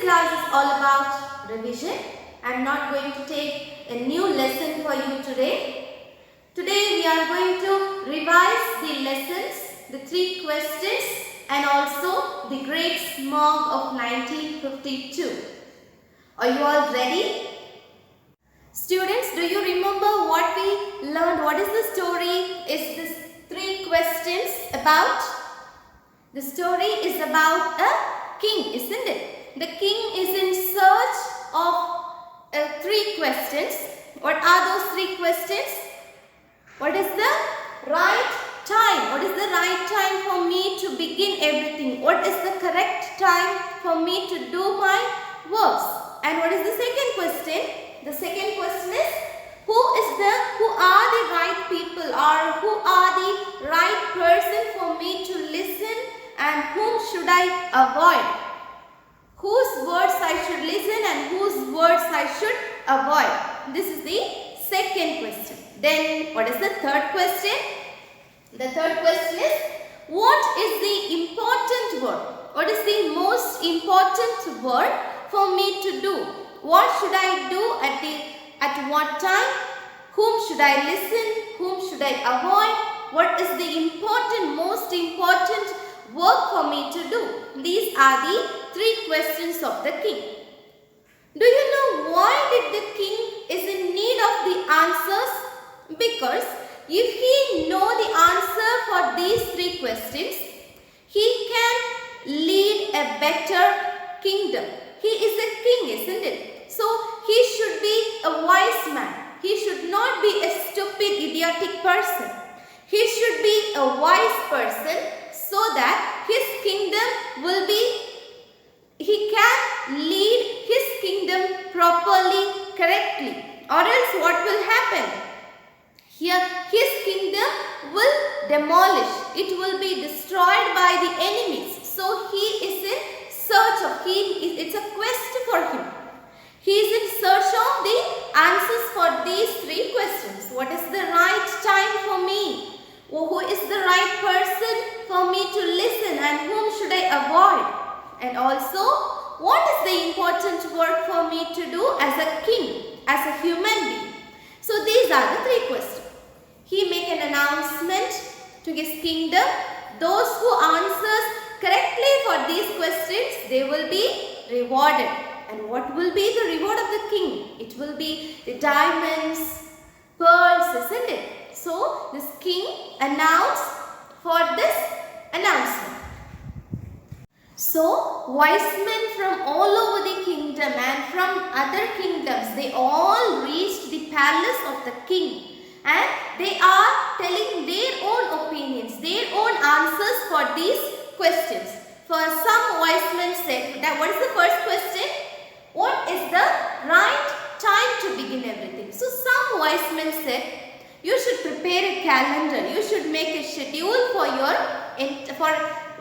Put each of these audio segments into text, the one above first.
class is all about revision. I am not going to take a new lesson for you today. Today we are going to revise the lessons, the 3 questions and also the Great Smog of 1952. Are you all ready? Students, do you remember what we learned? What is the story? Is this 3 questions about? The story is about a king, isn't it? The king is in search of 3 questions. What are those 3 questions? What is the right time? What is the right time for me to begin everything? What is the correct time for me to do my works? And what is the second question? The second question is, who are the right people, or who are the right person for me to listen, and whom should I avoid? Whose words I should listen and whose words I should avoid? This is the second question. Then what is the third question? The third question is, what is the important word? What is the most important word for me to do? What should I do at what time? Whom should I listen? Whom should I avoid? What is the most important work for me to do? These are the 3 questions of the king. Do you know why did the king is in need of the answers? Because if he know the answer for these 3 questions, he can lead a better kingdom. He is a king, isn't it? So he should be a wise man. He should not be a stupid, idiotic person. He should be a wise person so that his kingdom will be, he can lead his kingdom properly, correctly. Or else what will happen? Here his kingdom will demolish. It will be destroyed by the enemies. So he is in search of, it's a quest for him. He is in search of the answers for these 3 questions. What is the right time for me? Who is the right person for me to listen, and whom should I avoid? And also, what is the important work for me to do as a king, as a human being? So these are the 3 questions. He make an announcement to his kingdom. Those who answers correctly for these questions, they will be rewarded. And what will be the reward of the king? It will be the diamonds, pearls, isn't it? So this king announced for this announcement. So wise men from all over the kingdom and from other kingdoms, they all reached the palace of the king. And they are telling their own opinions, their own answers for these questions. For some wise men said, that what is the first question? What is the right time to begin everything? So some wise men said, you should prepare a calendar. You should make a schedule for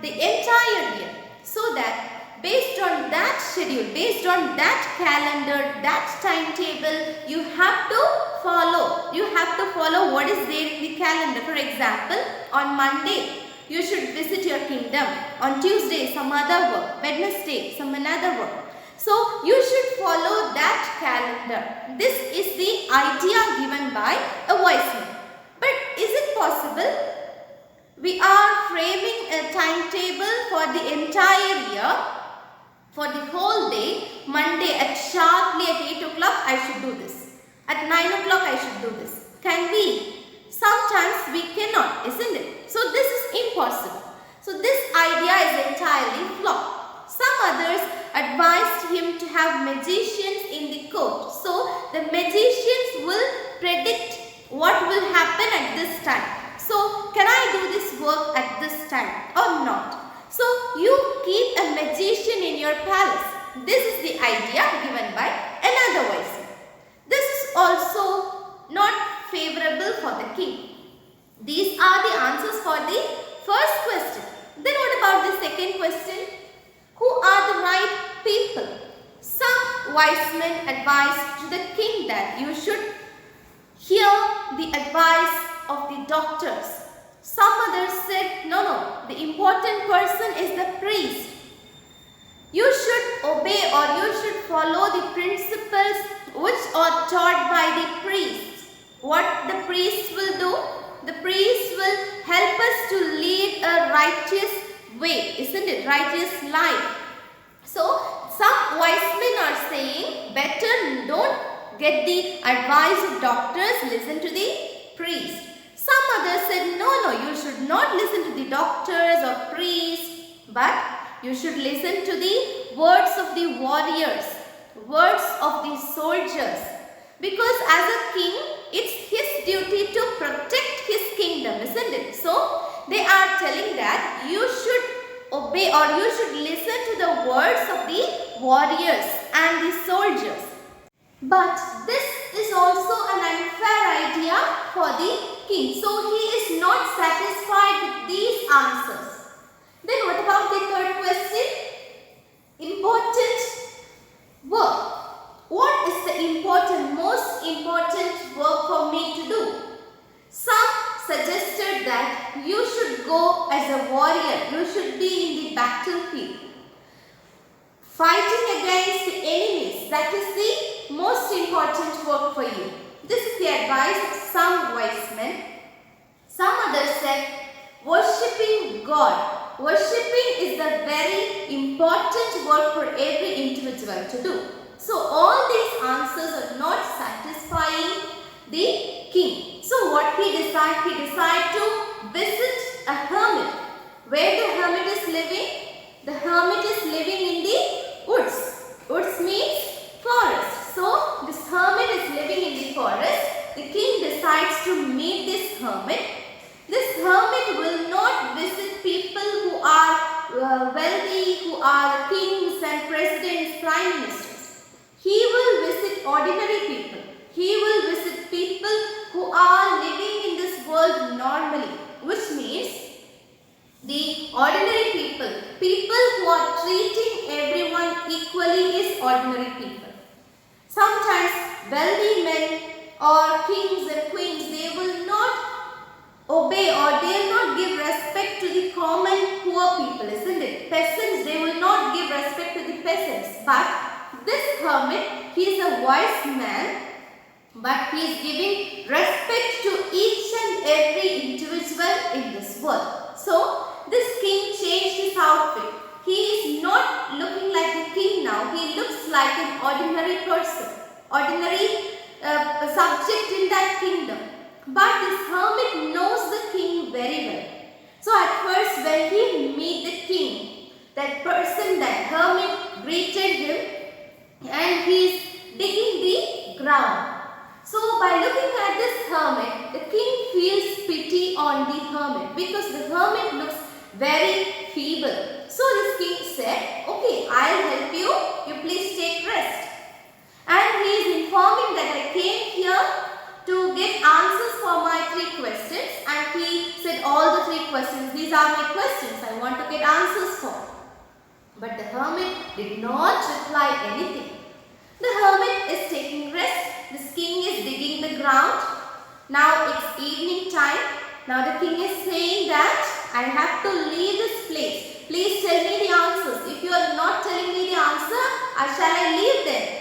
the entire year. So that based on that schedule, based on that calendar, that timetable, you have to follow. You have to follow what is there in the calendar. For example, on Monday, you should visit your kingdom. On Tuesday, some other work. Wednesday, some another work. So you should follow that calendar. This is the idea given by a wise man. But is it possible? We are framing a timetable for the entire year, for the whole day. Monday sharply at 8 o'clock I should do this. At 9 o'clock I should do this. Can we? Sometimes we cannot, isn't it? So this is impossible. So this idea is entirely flawed. Some others advised him to have magicians in the court. So the magicians will predict what will happen at this time. So can I do this work at this time or not? So you keep a magician in your palace. This is the idea given by another wise man. This is also not favorable for the king. These are the answers for the first question. Then what about the second question? Who are the right people? Some wise men advised to the king that you should hear the advice of the doctors. Some others said, no, the important person is the priest. You should obey or follow the principles which are taught by the priests. What the priest will do? The priest will help us to lead a righteous way, isn't it? Righteous life. So, some wise men are saying, better don't get the advice of doctors, listen to the priest. Some others said, no, you should not listen to the doctors or priests, but you should listen to the words of the warriors, words of the soldiers. Because as a king, it's his duty to protect his kingdom, isn't it? So, they are telling that you should obey or you should listen to the words of the warriors and the soldiers. But this is also an unfair idea for the king. So, he is not satisfied with these answers. Then what about the third question? Important work. What is the most important work for me to do? Some suggested that you should go as a warrior. You should be in the battlefield, fighting against the enemies. That is the most important work for you. This is the advice of some wise men. Some others said, worshipping God. Worshipping is the very important work for every individual to do. So, all these answers are not satisfying the king. So, what he decided? He decided to visit a hermit. Where the hermit is living? The hermit is living in the woods. Woods means forest. So, this hermit is living in the forest. The king decides to meet this hermit. This hermit will not visit people who are wealthy, who are kings and presidents, prime ministers. He will visit ordinary people. He will visit people who are living in this world normally, which means the ordinary people, people who are treating everyone equally is ordinary people. Sometimes wealthy men or kings and queens, they will not obey or they will not give respect to the common poor people, isn't it? Peasants, they will not give respect to the peasants. But this hermit, he is a wise man, but he is giving respect to each and every individual in this world. So, this king changed his outfit. He is not looking like a king now. He looks like an ordinary person, ordinary subject in that kingdom. But this hermit knows the king very well. So, at first when he meet the king, that person, that hermit greeted him and he is digging the ground. So, by looking at this hermit, the king feels pity on the hermit because the hermit looks very feeble. So, this king said, okay, I'll help you. You please take rest. And he is informing that I came here to get answers for my 3 questions. And he said all the 3 questions, these are my questions I want to get answers for. But the hermit did not reply anything. The hermit is taking rest. This king is digging the ground. Now it's evening time. Now the king is saying that I have to leave this place. Please tell me the answers. If you are not telling me the answer, shall I leave then?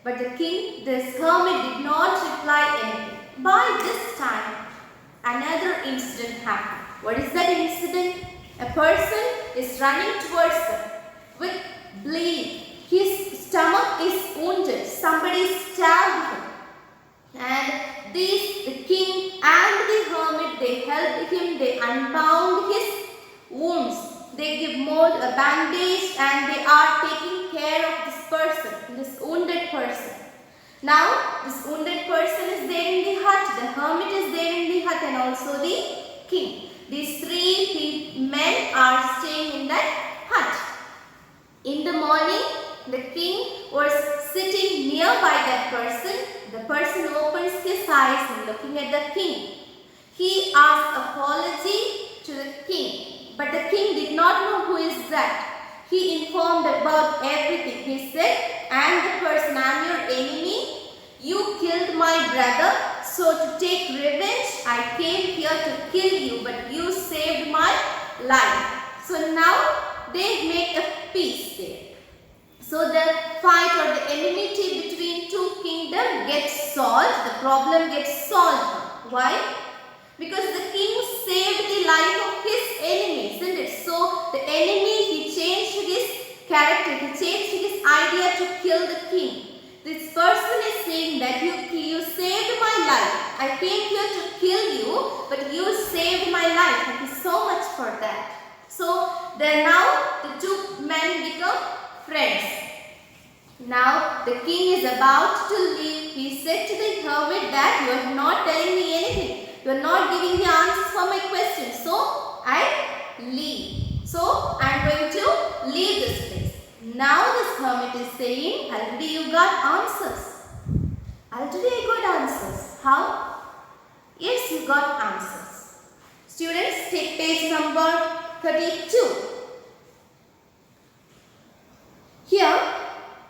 But the king, this hermit did not reply anything. By this time, another incident happened. What is that incident? A person is running towards them with bleeding. His stomach is wounded. Somebody stabbed him. And the king and the hermit, they helped him. They unbound his wounds. They give more a bandage and they are taking care of this person, this wounded person. Now, this wounded person is there in the hut. The hermit is there in the hut and also the king. These 3 men are staying in that hut. In the morning, the king was sitting nearby that person. The person opens his eyes and looking at the king. He asked apology to the king. But the king did not know who is that. He informed about everything. He said, I am the person, I am your enemy. You killed my brother. So to take revenge, I came here to kill you. But you saved my life. So now they make a peace there. So the fight or the enmity between two kingdoms gets solved. The problem gets solved. Why? Because the king saved the life of his enemy, isn't it? So the enemy, he changed his character, he changed his idea to kill the king. This person is saying that you saved my life. I came here to kill you, but you saved my life. Thank you so much for that. So now the two men become friends. Now the king is about to leave. He said to the hermit that you are not telling me anything. You are not giving the answers for my questions. So I leave. So I am going to leave this place. Now this hermit is saying, already you got answers. Already I got answers. How? Yes, you got answers. Students, take page number 32. Here,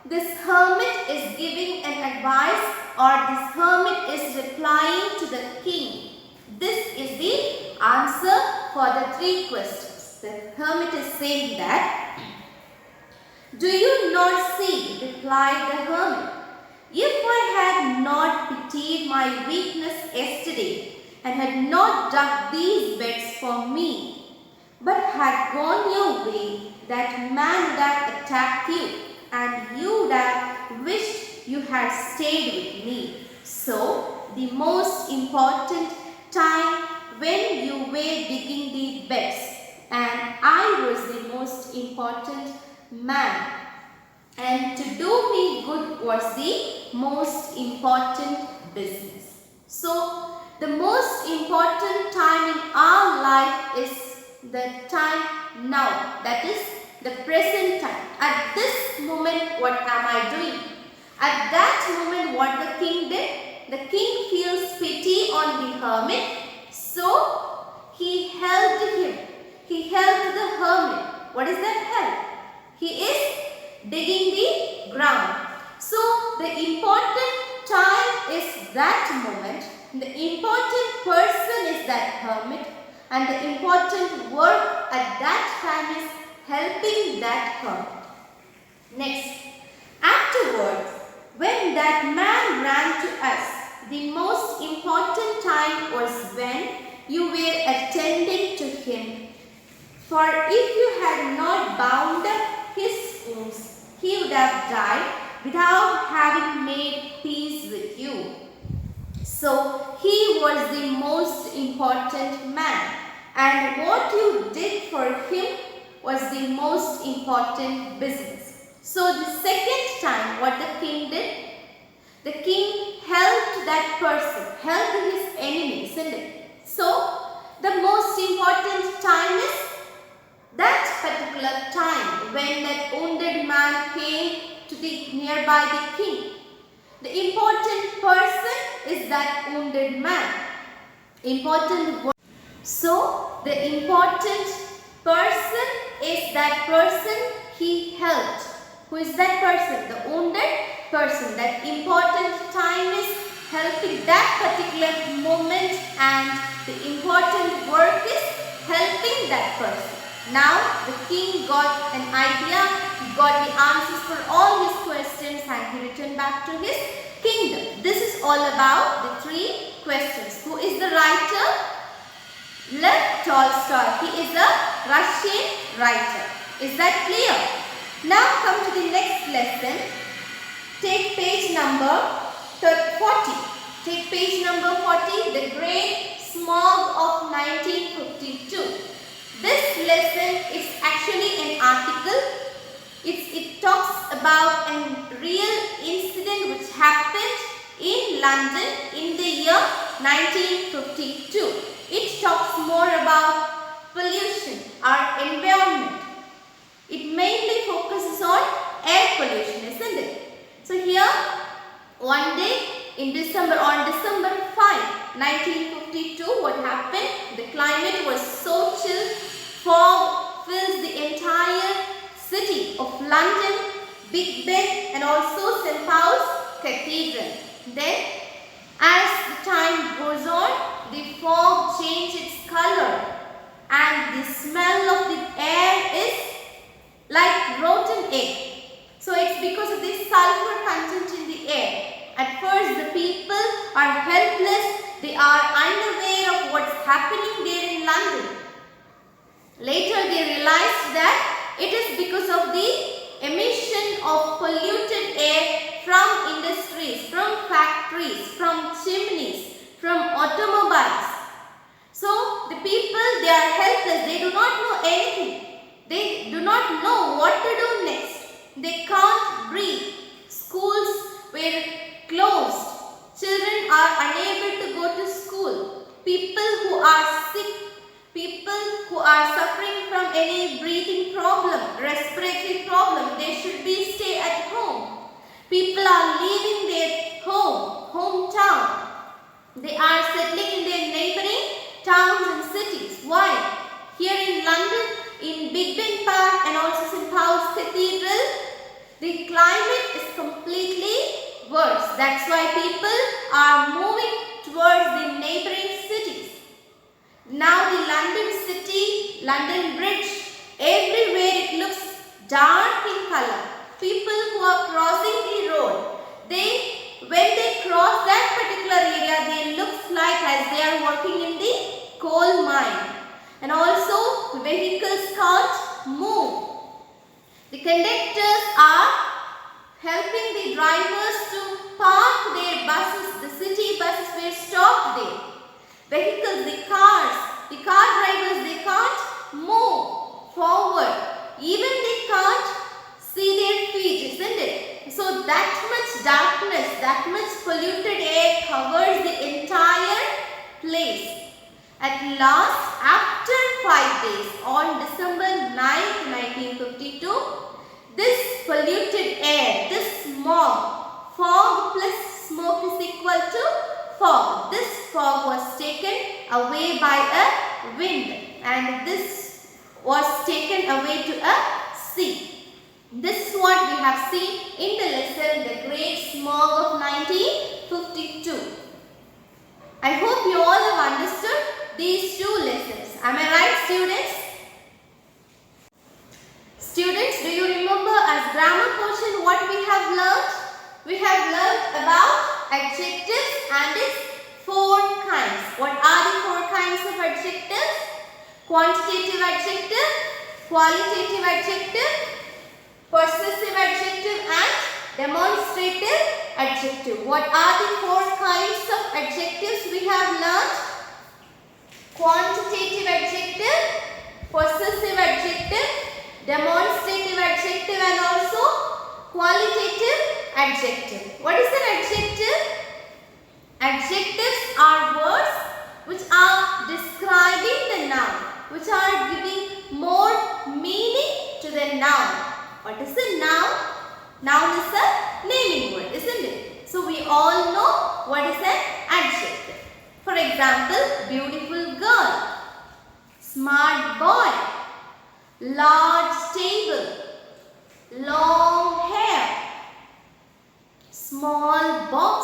this hermit is giving an advice, or this hermit is replying to the king. This is the answer for the three questions. The hermit is saying that, do you not see, replied the hermit, if I had not pitied my weakness yesterday and had not dug these beds for me, but had gone your way, that man would have attacked you, and you would have wished you had stayed with me. So, the most important time when you were digging the beds, and I was the most important man, and to do me good was the most important business. So, the most important time in our life is the time now, that is the present time. At this moment, what am I doing? At that moment, what the king did? The king feels pity on the hermit, so he helped him. He helped the hermit. What is that help? He is digging the ground. So the important time is that moment. The important person is that hermit, and the important work at that time is helping that hermit. Next, afterwards, when that man ran to us, the most important time was when you were attending to him. For if you had not bound up his wounds, he would have died without having made peace with you. So he was the most important man, and what you did for him was the most important business. So the second time, what the king did? The king helped that person, helped his enemy, isn't it? So the most important time is that particular time when that wounded man came to the nearby the king. The important person is that wounded man. So the important person is that person he helped. Who is that person? The wounded person. That important time is helping that particular moment, and the important work is helping that person. Now the king got an idea, he got the answers for all his questions, and he returned back to his kingdom. This is all about the three questions. Who is the writer? Lev Tolstoy. He is a Russian writer. Is that clear? Now come to the next lesson. Take page number 40. Take page number 40, The Great Smog of 1952. This lesson is actually an article. It talks about a real incident which happened in London in the year 1952. It talks more about pollution, our environment. It mainly focuses on air pollution, isn't it? So here, one day on December 5, 1952, what happened? The climate was so chill, fog fills the entire city of London, Big Ben, and also St. Paul's Cathedral. Then, as the time goes on, the fog changes its color, and the smell of the air is like rotten egg. So So it's because of this sulfur content in the air. At first the people are helpless, they are unaware of what's happening there in London. Later they realized that it is because of the emission of polluted air from industries, from factories, from chimneys, from automobiles. So the people, they are helpless, they do not know anything. They do not know what to do next. They can't breathe. Schools were closed. Children are unable to go to school. People who are sick, people who are suffering from any breathing problem, respiratory problem, they should be stay at home. People are leaving their hometown. They are settling in their neighboring towns and cities. Why? Here in London, in Big Ben Park and also St. Paul's Cathedral, the climate is completely worse. That's why people are moving towards the neighboring cities. Now the London city, London Bridge, everywhere it looks dark in color. People who are crossing the road, when they cross that particular area, they look like as they are working in the coal mine. And also the vehicles can't move. The conductors are helping the drivers to park their buses. The city buses were stopped there. Vehicles, the car drivers, they can't move forward. Even they can't see their feet, isn't it? So that much darkness, that much polluted air covers the entire place. At last, after 5 days, on December 9th, 1952, this polluted air, this smog, fog plus smoke is equal to fog. This fog was taken away by a wind and this was taken away to a sea. This is what we have seen in the lesson, the Great Smog of 1952. I hope you all have understood these two lessons. Am I right, students? Students, do you remember as grammar portion what we have learnt? We have learnt about adjectives and its 4 kinds. What are the 4 kinds of adjectives? Quantitative adjective, qualitative adjective, possessive adjective and demonstrative adjective. What are the 4 kinds of adjectives we have learnt? Quantitative adjective, possessive adjective, demonstrative adjective and also qualitative adjective. What is an adjective? Adjectives are words which are describing the noun, which are giving more meaning to the noun. What is a noun? Noun is a naming word, isn't it? So we all know what is an adjective. For example, beautiful girl, smart boy, large table, long hair, small box,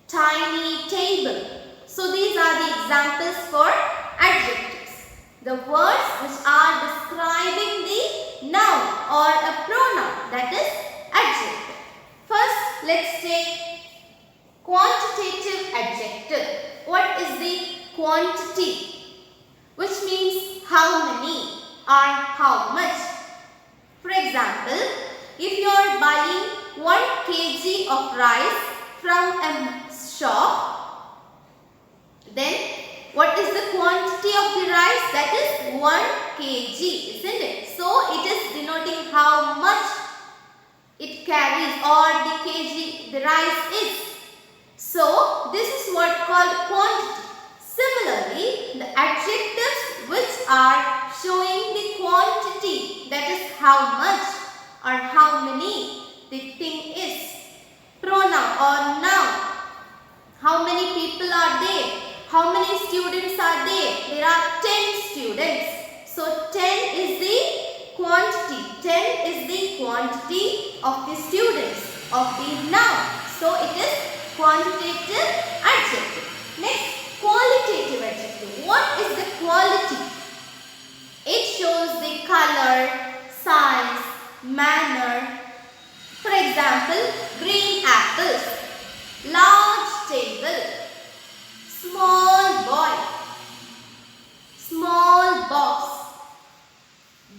tiny table. So these are the examples for adjectives. The words which are describing the noun or a pronoun, that is adjective. First, let's take quantitative adjective. What is the quantity? Which means how many or how much. For example, if you are buying 1 kg of rice from a shop, then what is the quantity of the rice? That is 1 kg, isn't it? So it is denoting how much it carries or the rice is. So this is what called quantity. Similarly, the adjectives which are showing the quantity, that is how much or how many the thing is. Pronoun or noun. How many people are there? How many students are there? There are 10 students. So 10 is the quantity. 10 is the quantity of the students of the noun. So it is quantitative adjective. Next, qualitative adjective. What is the quality? It shows the color, size, manner, example, green apples, large table, small boy, small box,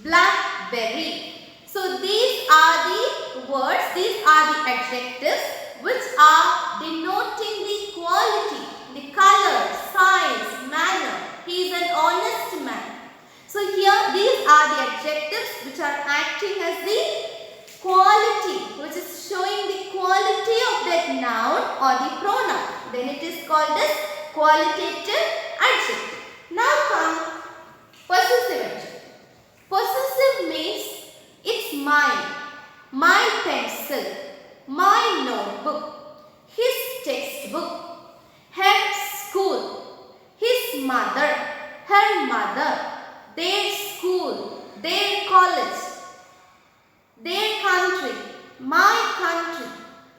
blackberry. So these are the words, these are the adjectives which are denoting the quality, the color, size, manner. He is an honest man. So here these are the adjectives which are acting as the quality, which is showing the quality of that noun or the pronoun. Then it is called as qualitative adjective. Now come possessive adjective. Possessive means it's mine, my pencil, my notebook, his textbook, her school, his mother, her mother, their school, their college, their country, my country.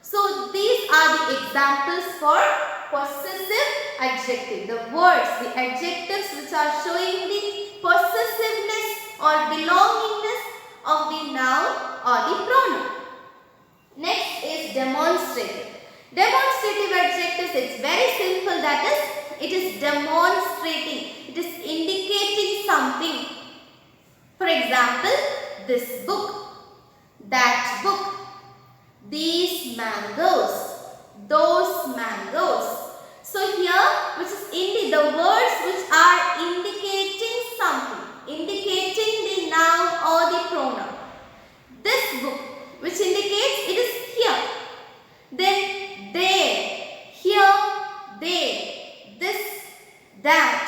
So these are the examples for possessive adjective. The words, the adjectives which are showing the possessiveness or belongingness of the noun or the pronoun. Next is demonstrative. Demonstrative adjectives, it's very simple, that is, it is demonstrating, it is indicating something. For example, this book, that book, these mangoes, those mangoes. So here, which is the words which are indicating something, indicating the noun or the pronoun. This book, which indicates it is here. Then there, here, there, this, that.